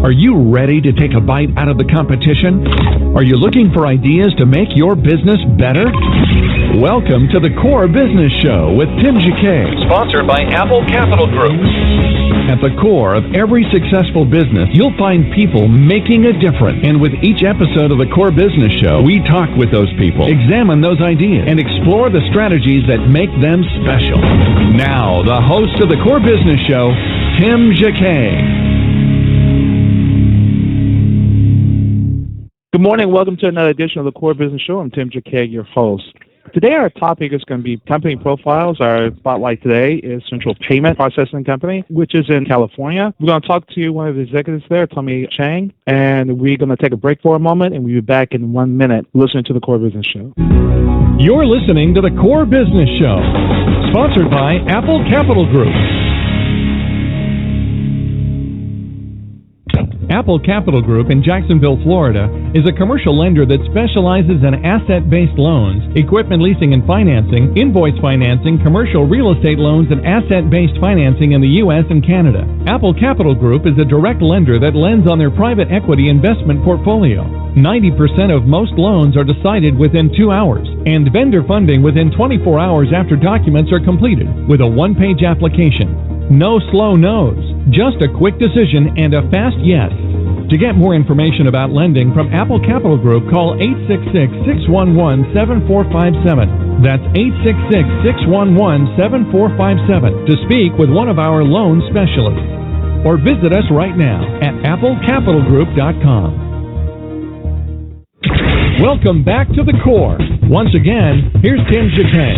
Are you ready to take a bite out of the competition? Are you looking for ideas to make your business better? Welcome to the Core Business Show with Tim Jacquet, sponsored by Apple Capital Group. At the core of every successful business, you'll find people making a difference. And with each episode of the Core Business Show, we talk with those people, examine those ideas, and explore the strategies that make them special. Now, the host of the Core Business Show, Tim Jacquet. Good morning. Welcome to another edition of the Core Business Show. I'm Tim Jacquet, your host. Today our topic is going to be company profiles. Our spotlight today is Central Payment Processing Company, which is in California. We're going to talk to one of the executives there, Chang, and we're going to take a break for a moment, and we'll be back in 1 minute listening to the Core Business Show. You're listening to the Core Business Show, sponsored by Apple Capital Group. Apple Capital Group in Jacksonville, Florida, is a commercial lender that specializes in asset-based loans, equipment leasing and financing, invoice financing, commercial real estate loans, and asset-based financing in the U.S. and Canada. Apple Capital Group is a direct lender that lends on their private equity investment portfolio. 90% of most loans are decided within 2 hours, and vendor funding within 24 hours after documents are completed, with a one-page application. No slow no's, just a quick decision and a fast yes. To get more information about lending from Apple Capital Group, call 866-611-7457. That's 866-611-7457 to speak with one of our loan specialists. Or visit us right now at applecapitalgroup.com. Welcome back to the Core. Once again, here's Tim Jacquet.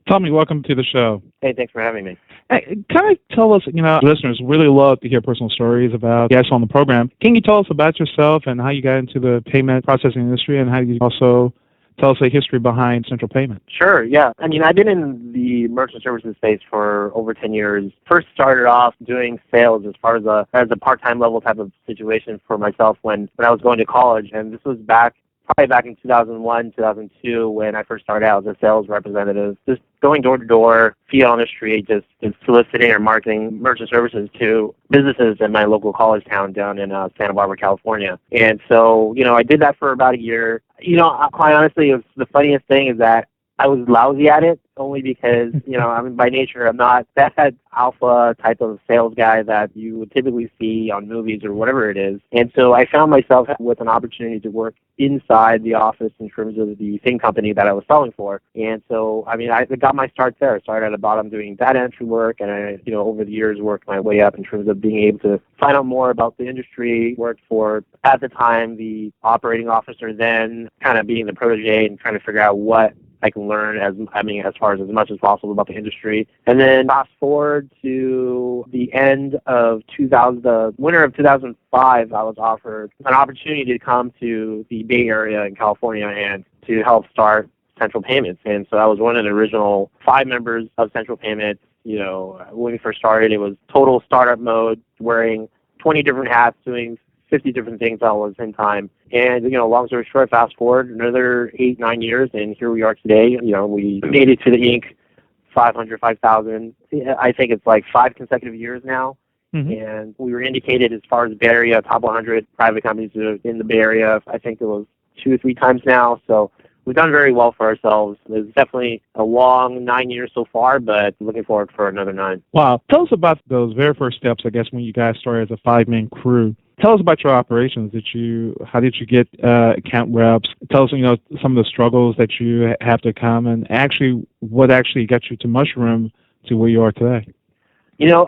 Tommy, welcome to the show. Hey, thanks for having me. Hey, kind of tell us, listeners really love to hear personal stories about guests on the program. Can you tell us about yourself and how you got into the payment processing industry, and how you also tell us the history behind Central Payment? Sure, yeah. I've been in the merchant services space for over 10 years. First started off doing sales as far as a part-time level type of situation for myself when I was going to college, and this was probably back in 2001, 2002, when I first started out as a sales representative, just going door to door, feet on the street, just soliciting or marketing merchant services to businesses in my local college town down in Santa Barbara, California. And so, I did that for about a year. Quite honestly, the funniest thing is that I was lousy at it, only because, by nature, I'm not that alpha type of sales guy that you would typically see on movies or whatever it is. And so I found myself with an opportunity to work inside the office in terms of the same company that I was selling for. And so, I got my start there. I started at the bottom doing data entry work, and I, over the years, worked my way up in terms of being able to find out more about the industry. Worked for, at the time, the operating officer, then kind of being the protege and trying to figure out what I can learn as far as much as possible about the industry. And then fast forward to the end of the winter of 2005, I was offered an opportunity to come to the Bay Area in California and to help start Central Payments. And so I was one of the original 5 members of Central Payments. When we first started, it was total startup mode, wearing 20 different hats, doing 50 different things all at the same time. And, long story short, fast forward another 8-9 years, and here we are today. We made it to the Inc. 500, 5,000. I think it's like 5 consecutive years now. Mm-hmm. And we were indicated as far as the Bay Area, top 100 private companies in the Bay Area. I think it was 2 or 3 times now. So we've done very well for ourselves. It's definitely a long 9 years so far, but looking forward for another 9. Wow. Tell us about those very first steps, I guess, when you guys started as a 5-man crew. Tell us about your operations. How did you get account reps? Tell us, some of the struggles that you have to come, and what actually got you to mushroom to where you are today.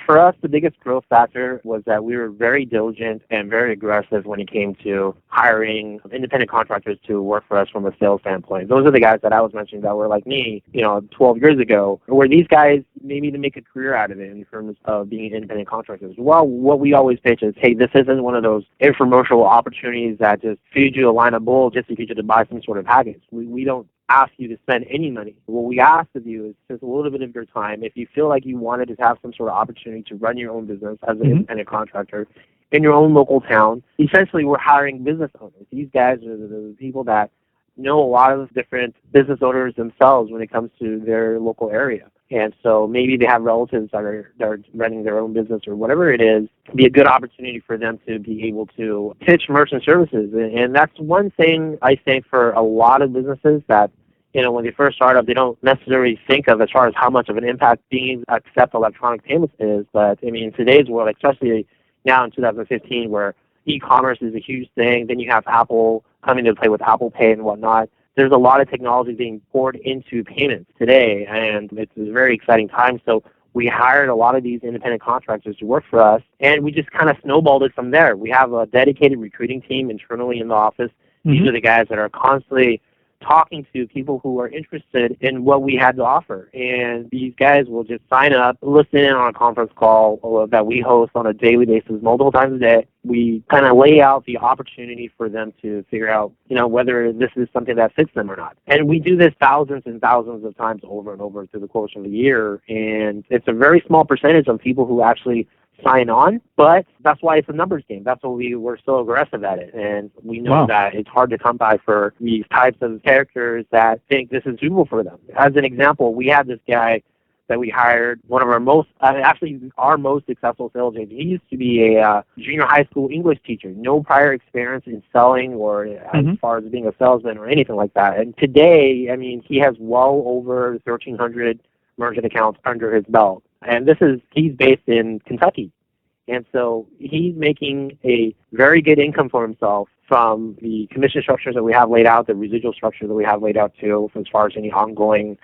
For us, the biggest growth factor was that we were very diligent and very aggressive when it came to hiring independent contractors to work for us from a sales standpoint. Those are the guys that I was mentioning that were like me, 12 years ago, where these guys maybe to make a career out of it in terms of being independent contractors. Well, what we always pitch is, hey, this isn't one of those infomercial opportunities that just feed you a line of bull just to get you to buy some sort of package. We don't ask you to spend any money. What we ask of you is just a little bit of your time. If you feel like you wanted to have some sort of opportunity to run your own business as an independent contractor in your own local town, essentially we're hiring business owners. These guys are the people that know a lot of different business owners themselves when it comes to their local area. And so maybe they have relatives that are running their own business or whatever it is. It'd be a good opportunity for them to be able to pitch merchant services. And that's one thing I think for a lot of businesses that, when they first start up, they don't necessarily think of as far as how much of an impact being able to accept electronic payments is. But, I mean, in today's world, especially now in 2015, where e-commerce is a huge thing, then you have Apple coming to play with Apple Pay and whatnot. There's a lot of technology being poured into payments today, and it's a very exciting time. So we hired a lot of these independent contractors to work for us, and we just kind of snowballed it from there. We have a dedicated recruiting team internally in the office. These are the guys that are constantly talking to people who are interested in what we had to offer. And these guys will just sign up, listen in on a conference call that we host on a daily basis, multiple times a day. We kind of lay out the opportunity for them to figure out, whether this is something that fits them or not. And we do this thousands and thousands of times over and over through the course of a year. And it's a very small percentage of people who actually sign on, but that's why it's a numbers game. That's why we're so aggressive at it. And we know that it's hard to come by for these types of characters that think this is suitable for them. As an example, we had this guy that we hired, one of our our most successful sales agent. He used to be a junior high school English teacher, no prior experience in selling or as far as being a salesman or anything like that. And today, I mean, he has well over 1,300 merchant accounts under his belt. And he's based in Kentucky. And so he's making a very good income for himself from the commission structures that we have laid out, the residual structure that we have laid out too, as far as any ongoing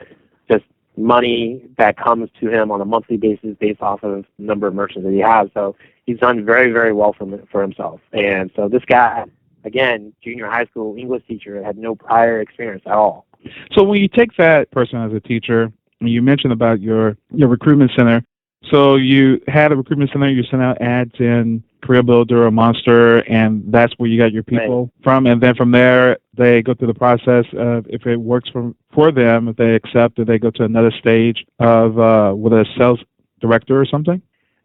just money that comes to him on a monthly basis based off of the number of merchants that he has. So he's done very, very well for himself. And so this guy, again, junior high school English teacher, had no prior experience at all. So when you take that person as a teacher, you mentioned about your recruitment center. So you had a recruitment center, you sent out ads in Career Builder or Monster, and that's where you got your people from. And then from there, they go through the process of if it works for them, if they accept it, they go to another stage of with a sales director or something?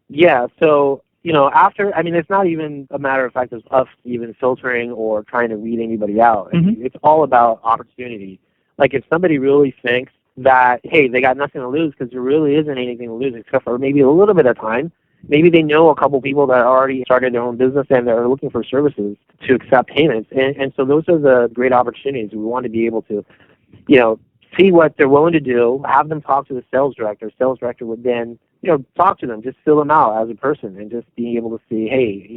Yeah, so it's not even a matter of fact of us even filtering or trying to weed anybody out. I mean, it's all about opportunity. Like if somebody really thinks that, hey, they got nothing to lose because there really isn't anything to lose except for maybe a little bit of time. Maybe they know a couple people that already started their own business and they're looking for services to accept payments. And so those are the great opportunities. We want to be able to, see what they're willing to do, have them talk to the sales director. Sales director would then, talk to them, just fill them out as a person and just being able to see, hey,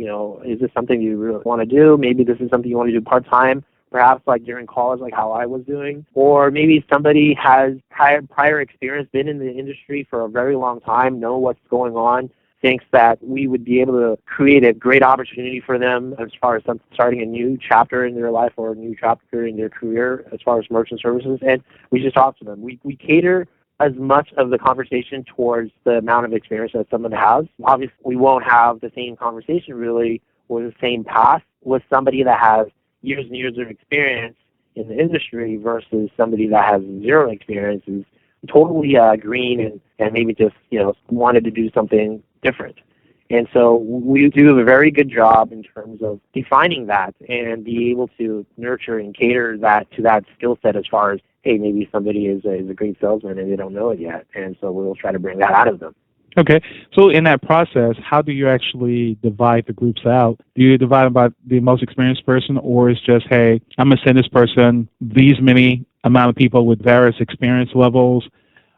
is this something you really want to do? Maybe this is something you want to do part-time. Perhaps like during college, like how I was doing. Or maybe somebody has prior experience, been in the industry for a very long time, know what's going on, thinks that we would be able to create a great opportunity for them as far as starting a new chapter in their life or a new chapter in their career as far as merchant services. And we just talk to them. We cater as much of the conversation towards the amount of experience that someone has. Obviously, we won't have the same conversation really or the same path with somebody that has years and years of experience in the industry versus somebody that has zero experience, is totally green and maybe just wanted to do something different. And so we do a very good job in terms of defining that and be able to nurture and cater that to that skill set as far as, hey, maybe somebody is a great salesman and they don't know it yet. And so we'll try to bring that out of them. Okay. So in that process, how do you actually divide the groups out? Do you divide them by the most experienced person, or is just, hey, I'm going to send this person these many amount of people with various experience levels?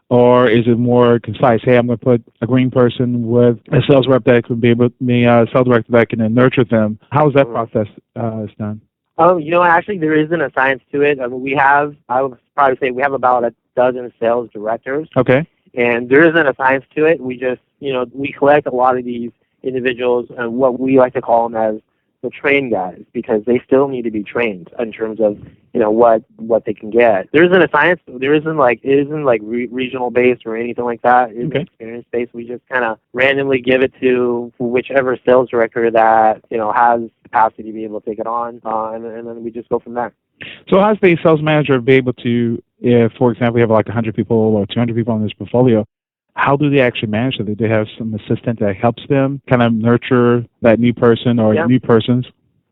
Or is it more concise? Hey, I'm going to put a green person with a sales rep that could be able to be a sales director that can then nurture them. How is that process done? Actually, there isn't a science to it. I mean, I would probably say we have about a dozen sales directors. Okay. And there isn't a science to it. We just, we collect a lot of these individuals and what we like to call them as the train guys, because they still need to be trained in terms of, what they can get. There isn't a science. It isn't regional based or anything like that. It's experience based. We just kind of randomly give it to whichever sales director that, has capacity to be able to take it on. And then we just go from there. So how's the sales manager be able to, if, for example, we have like 100 people or 200 people in this portfolio, how do they actually manage it? Do they have some assistant that helps them kind of nurture that new person or new persons?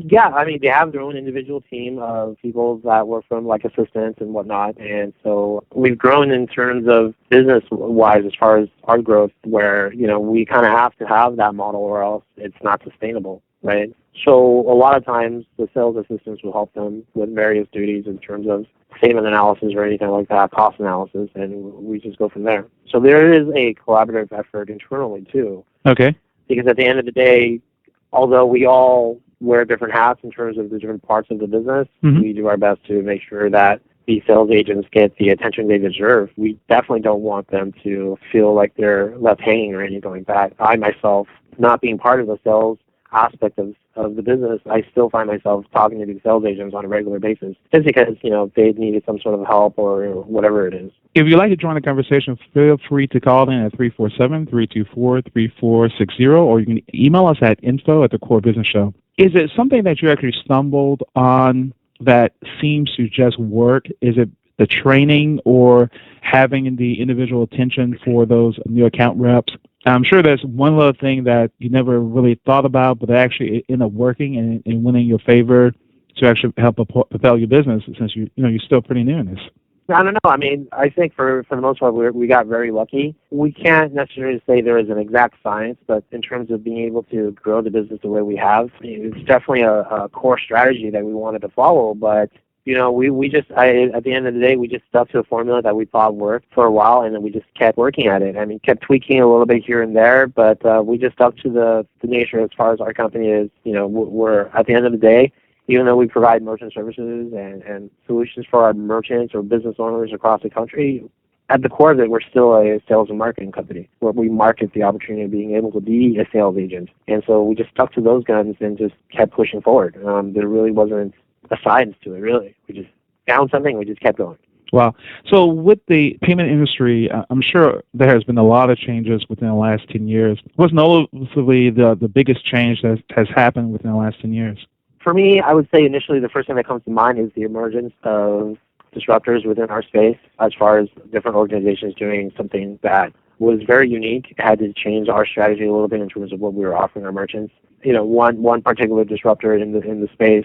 Yeah, I mean, they have their own individual team of people that work from like assistants and whatnot. And so we've grown in terms of business-wise as far as our growth where, we kind of have to have that model or else it's not sustainable, right? So a lot of times the sales assistants will help them with various duties in terms of statement analysis or anything like that, cost analysis, and we just go from there. So there is a collaborative effort internally too. Okay. Because at the end of the day, although we all wear different hats in terms of the different parts of the business, we do our best to make sure that the sales agents get the attention they deserve. We definitely don't want them to feel like they're left hanging or anything like that. I myself, not being part of the sales aspect of the business, I still find myself talking to these sales agents on a regular basis just because, they needed some sort of help or whatever it is. If you'd like to join the conversation, feel free to call in at 347-324-3460, or you can email us at info@thecorebusinessshow. Is it something that you actually stumbled on that seems to just work? Is it the training or having the individual attention for those new account reps? I'm sure there's one little thing that you never really thought about, but actually end up working and winning your favor to actually help propel your business since you're still pretty new in this. I don't know. I mean, I think for the most part, we got very lucky. We can't necessarily say there is an exact science, but in terms of being able to grow the business the way we have, it's definitely a core strategy that we wanted to follow. But we just, at the end of the day, we just stuck to a formula that we thought worked for a while, and then we just kept working at it. I mean, kept tweaking a little bit here and there, but we just stuck to the nature as far as our company is. We're at the end of the day, even though we provide merchant services and solutions for our merchants or business owners across the country, at the core of it, we're still a sales and marketing company where we market the opportunity of being able to be a sales agent. And so we just stuck to those guns and just kept pushing forward. There really wasn't a science to it, really. We just found something, we just kept going. Wow. So with the payment industry, I'm sure there has been a lot of changes within the last 10 years. What's noticeably the biggest change that has happened within the last 10 years? For me, I would say initially the first thing that comes to mind is the emergence of disruptors within our space as far as different organizations doing something that was very unique. It had to change our strategy a little bit in terms of what we were offering our merchants. One particular disruptor in the space,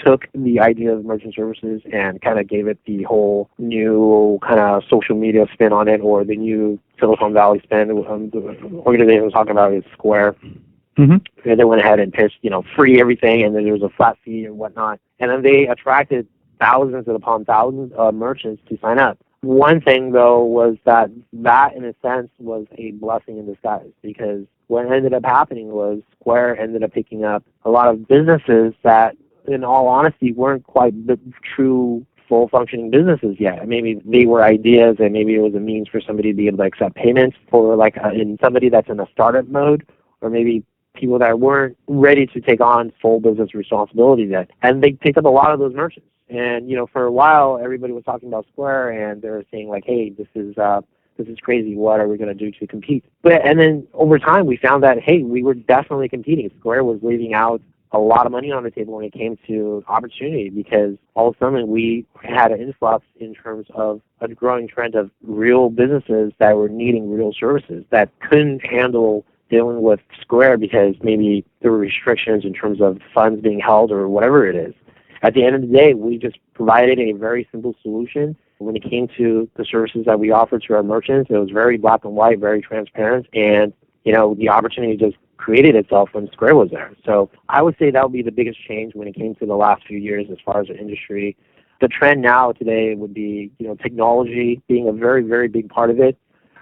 took the idea of merchant services and kind of gave it the whole new kind of social media spin on it, or the new Silicon Valley spin. The organization I was talking about is Square. And they went ahead and pitched, free everything, and then there was a flat fee and whatnot. And then they attracted thousands upon thousands of merchants to sign up. One thing, though, was that in a sense, was a blessing in disguise, because what ended up happening was Square ended up picking up a lot of businesses that, in all honesty, weren't quite the true full-functioning businesses yet. Maybe they were ideas, and maybe it was a means for somebody to be able to accept payments for, in somebody that's in a startup mode, or maybe people that weren't ready to take on full business responsibility yet. And they picked up a lot of those merchants. And, for a while, everybody was talking about Square, and they were saying, hey, this is crazy. What are we going to do to compete? And then over time, we found that, hey, we were definitely competing. Square was leaving out a lot of money on the table when it came to opportunity, because all of a sudden we had an influx in terms of a growing trend of real businesses that were needing real services that couldn't handle dealing with Square because maybe there were restrictions in terms of funds being held or whatever it is. At the end of the day, we just provided a very simple solution. When it came to the services that we offered to our merchants, it was very black and white, very transparent, and the opportunity just created itself when Square was there. So I would say that would be the biggest change when it came to the last few years as far as the industry. The trend now today would be technology being a very, very big part of it.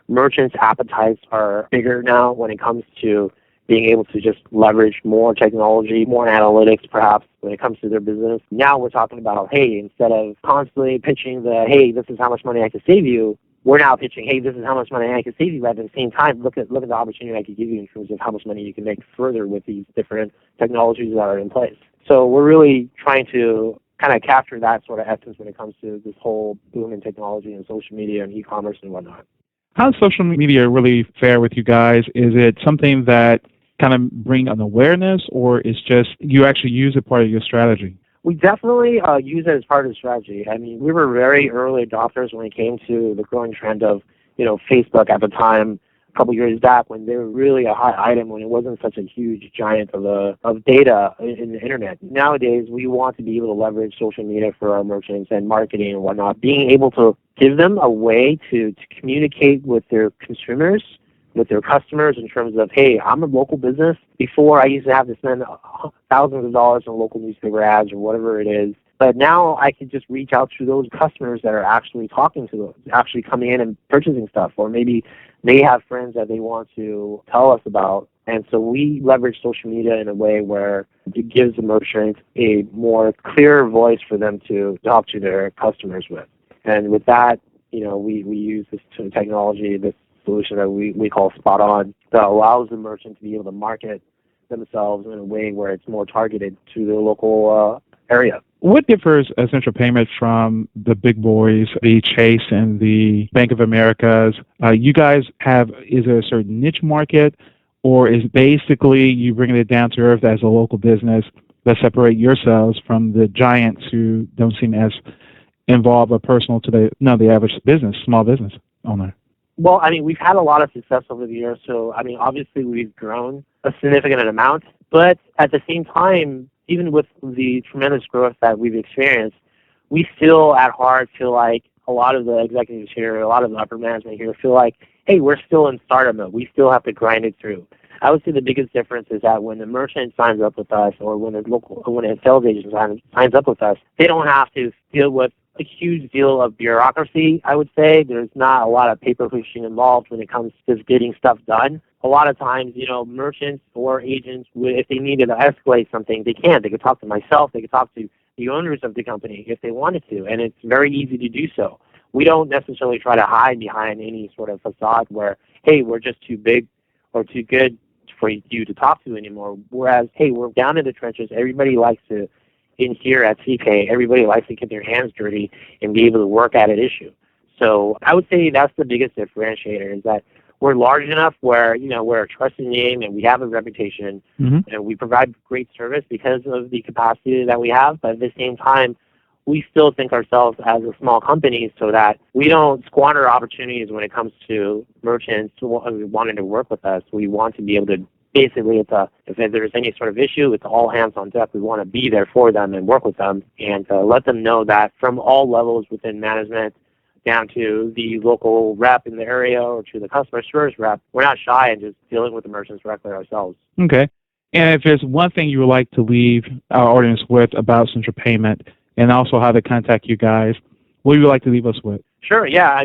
Merchants' appetites are bigger now when it comes to being able to just leverage more technology, more analytics perhaps when it comes to their business. Now we're talking about, hey, instead of constantly pitching hey, this is how much money I can save you, we're now pitching, hey, this is how much money I can save you, but at the same time, look at the opportunity I could give you in terms of how much money you can make further with these different technologies that are in place. So we're really trying to kind of capture that sort of essence when it comes to this whole boom in technology and social media and e-commerce and whatnot. How does social media really fare with you guys? Is it something that kind of bring an awareness, or is just you actually use it part of your strategy? We definitely use it as part of the strategy. I mean, we were very early adopters when it came to the growing trend of, Facebook at the time couple years back when they were really a hot item, when it wasn't such a huge giant of data in the internet. Nowadays, we want to be able to leverage social media for our merchants and marketing and whatnot, being able to give them a way to communicate with their consumers, with their customers, in terms of, hey, I'm a local business. Before, I used to have to spend thousands of dollars on local newspaper ads or whatever it is. But now I can just reach out to those customers that are actually talking to them, actually coming in and purchasing stuff, or maybe they have friends that they want to tell us about. And so we leverage social media in a way where it gives the merchant a more clear voice for them to talk to their customers with. And with that, we use this technology, this solution that we call Spot On, that allows the merchant to be able to market themselves in a way where it's more targeted to the local area. What differs Essential Payments from the big boys, the Chase and the Bank of Americas? You guys is there a certain niche market, or is basically you bringing it down to earth as a local business that separate yourselves from the giants who don't seem as involved or personal to the average small business owner? Well, we've had a lot of success over the years, so, obviously we've grown a significant amount, but at the same time, even with the tremendous growth that we've experienced, we still at heart feel like a lot of the executives here, a lot of the upper management here feel like, hey, we're still in startup mode. We still have to grind it through. I would say the biggest difference is that when the merchant signs up with us, or when a sales agent signs up with us, they don't have to deal with a huge deal of bureaucracy, I would say. There's not a lot of paper pushing involved when it comes to just getting stuff done. A lot of times, merchants or agents, if they needed to escalate something, they can. They could talk to myself. They could talk to the owners of the company if they wanted to, and it's very easy to do so. We don't necessarily try to hide behind any sort of facade where, hey, we're just too big or too good for you to talk to anymore. Whereas, hey, we're down in the trenches. Everybody likes to, in here at CK, everybody likes to get their hands dirty and be able to work at an issue. So I would say that's the biggest differentiator, is that we're large enough where, we're a trusted name and we have a reputation, and we provide great service because of the capacity that we have. But at the same time, we still think ourselves as a small company so that we don't squander opportunities when it comes to merchants wanting to work with us. We want to be able to, basically, if there's any sort of issue, it's all hands on deck. We want to be there for them and work with them and let them know that from all levels within management, down to the local rep in the area or to the customer service rep, we're not shy in just dealing with the merchants directly ourselves. Okay. And if there's one thing you would like to leave our audience with about Central Payment and also how to contact you guys, what would you like to leave us with? Sure, yeah.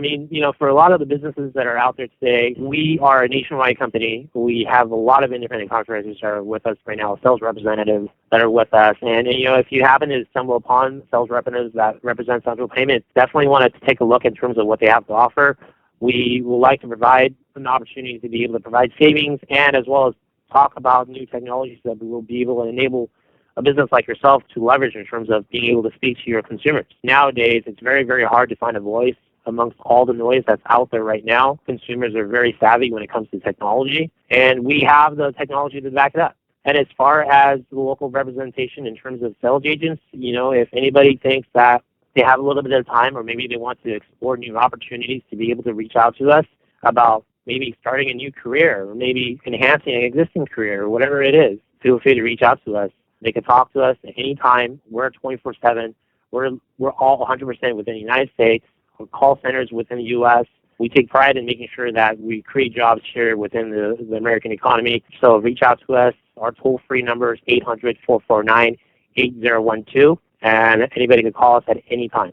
For a lot of the businesses that are out there today, we are a nationwide company. We have a lot of independent contractors that are with us right now, sales representatives that are with us. And if you happen to stumble upon sales representatives that represent Central Payment, definitely want to take a look in terms of what they have to offer. We would like to provide an opportunity to be able to provide savings and as well as talk about new technologies that we will be able to enable a business like yourself to leverage in terms of being able to speak to your consumers. Nowadays, it's very, very hard to find a voice amongst all the noise that's out there right now. Consumers are very savvy when it comes to technology, and we have the technology to back it up. And as far as the local representation in terms of sales agents, if anybody thinks that they have a little bit of time or maybe they want to explore new opportunities to be able to reach out to us about maybe starting a new career or maybe enhancing an existing career or whatever it is, feel free to reach out to us. They can talk to us at any time. We're 24/7. We're all 100% within the United States. We're call centers within the U.S. We take pride in making sure that we create jobs here within the American economy. So reach out to us. Our toll-free number is 800-449-8012, and anybody can call us at any time.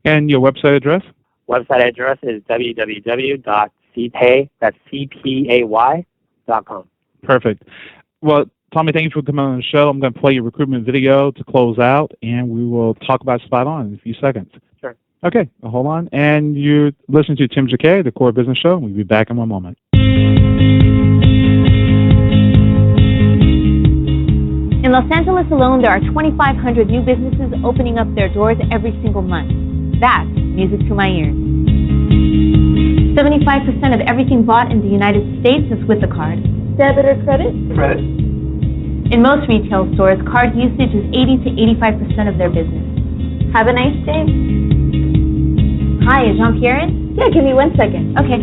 And your website address? Website address is www.cpay.com. Perfect. Well, Tommy, thank you for coming on the show. I'm going to play your recruitment video to close out, and we will talk about Spot On in a few seconds. Sure. Okay, well, hold on. And you're listening to Tim Jacquet, the Core Business Show. We'll be back in one moment. In Los Angeles alone, there are 2,500 new businesses opening up their doors every single month. That's music to my ears. 75% of everything bought in the United States is with a card. Debit or credit? Credit. In most retail stores, card usage is 80 to 85% of their business. Have a nice day. Hi, is Jean-Pierre in? Yeah, give me 1 second. Okay.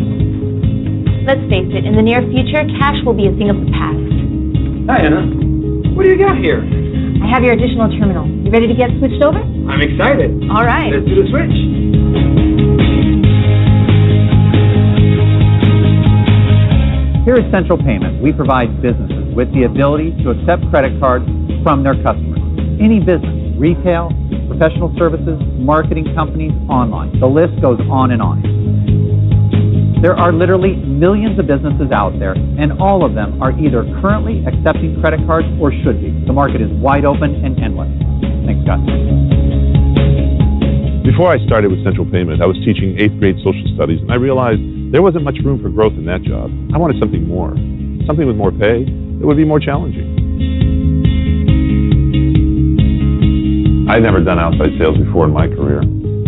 Let's face it, in the near future, cash will be a thing of the past. Hi, Anna. What do you got here? I have your additional terminal. You ready to get switched over? I'm excited. All right. Let's do the switch. Here at Central Payment, we provide businesses with the ability to accept credit cards from their customers. Any business, retail, professional services, marketing companies, online. The list goes on and on. There are literally millions of businesses out there, and all of them are either currently accepting credit cards or should be. The market is wide open and endless. Thanks, Scott. Before I started with Central Payment, I was teaching 8th grade social studies, and I realized there wasn't much room for growth in that job. I wanted something more, something with more pay that would be more challenging. I'd never done outside sales before in my career,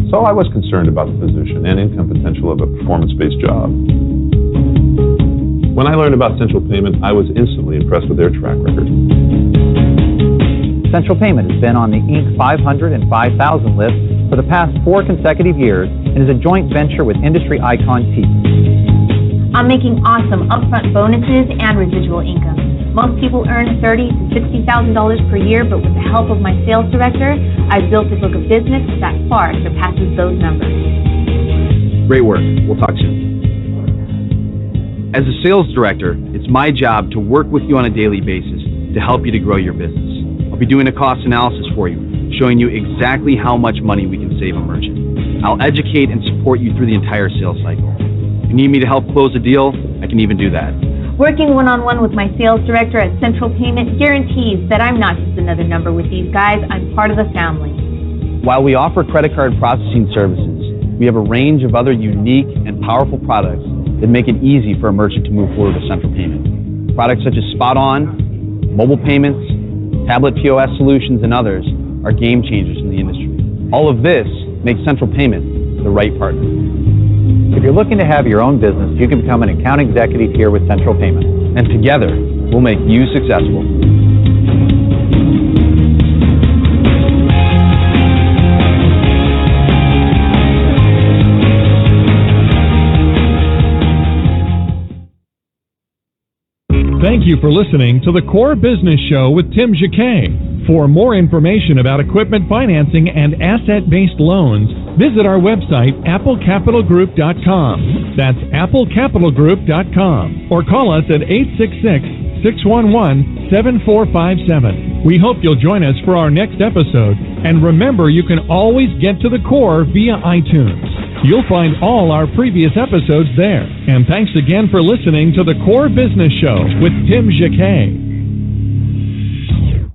so I was concerned about the position and income potential of a performance-based job. When I learned about Central Payment, I was instantly impressed with their track record. Central Payment has been on the Inc. 500 and 5,000 list for the past 4 consecutive years and is a joint venture with industry icon TSYS. I'm making awesome upfront bonuses and residual income. Most people earn $30,000 to $60,000 per year, but with the help of my sales director, I've built a book of business that far surpasses those numbers. Great work. We'll talk soon. As a sales director, it's my job to work with you on a daily basis to help you to grow your business. I'll be doing a cost analysis for you, showing you exactly how much money we can save a merchant. I'll educate and support you through the entire sales cycle. If you need me to help close a deal, I can even do that. Working one-on-one with my sales director at Central Payment guarantees that I'm not just another number with these guys, I'm part of the family. While we offer credit card processing services, we have a range of other unique and powerful products that make it easy for a merchant to move forward with Central Payment. Products such as Spot On, mobile payments, tablet POS solutions, and others are game changers in the industry. All of this makes Central Payment the right partner. If you're looking to have your own business, you can become an account executive here with Central Payment. And together, we'll make you successful. Thank you for listening to the Core Business Show with Tim Jacquet. For more information about equipment financing and asset-based loans, visit our website, applecapitalgroup.com. That's applecapitalgroup.com. Or call us at 866-611-7457. We hope you'll join us for our next episode. And remember, you can always get to the core via iTunes. You'll find all our previous episodes there. And thanks again for listening to the Core Business Show with Tim Jacquet.